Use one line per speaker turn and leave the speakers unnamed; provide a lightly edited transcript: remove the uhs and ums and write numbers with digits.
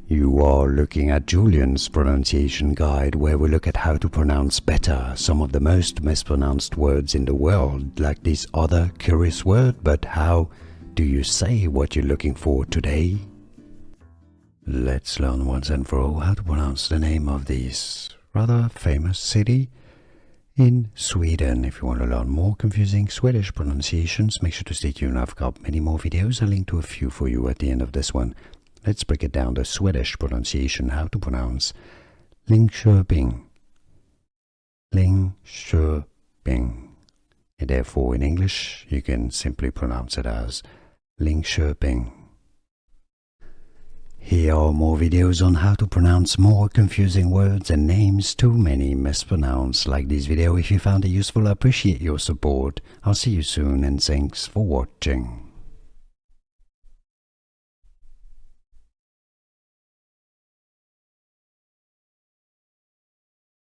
You are looking at Julian's pronunciation guide, where we look at how to pronounce better some of the most mispronounced words in the world, like this other curious word. But how do you say what you're looking for today? Let's learn once and for all how to pronounce the name of this rather famous city in Sweden. If you want to learn more confusing Swedish pronunciations, make sure to stay tuned. I've got many more videos. I'll link to a few for you at the end of this one. Let's break it down, the Swedish pronunciation, how to pronounce Linköping. Linköping. And therefore in English you can simply pronounce it as Linköping. Here are more videos on how to pronounce more confusing words and names too many mispronounced. Like this video if you found it useful. I appreciate your support. I'll see you soon and thanks for watching.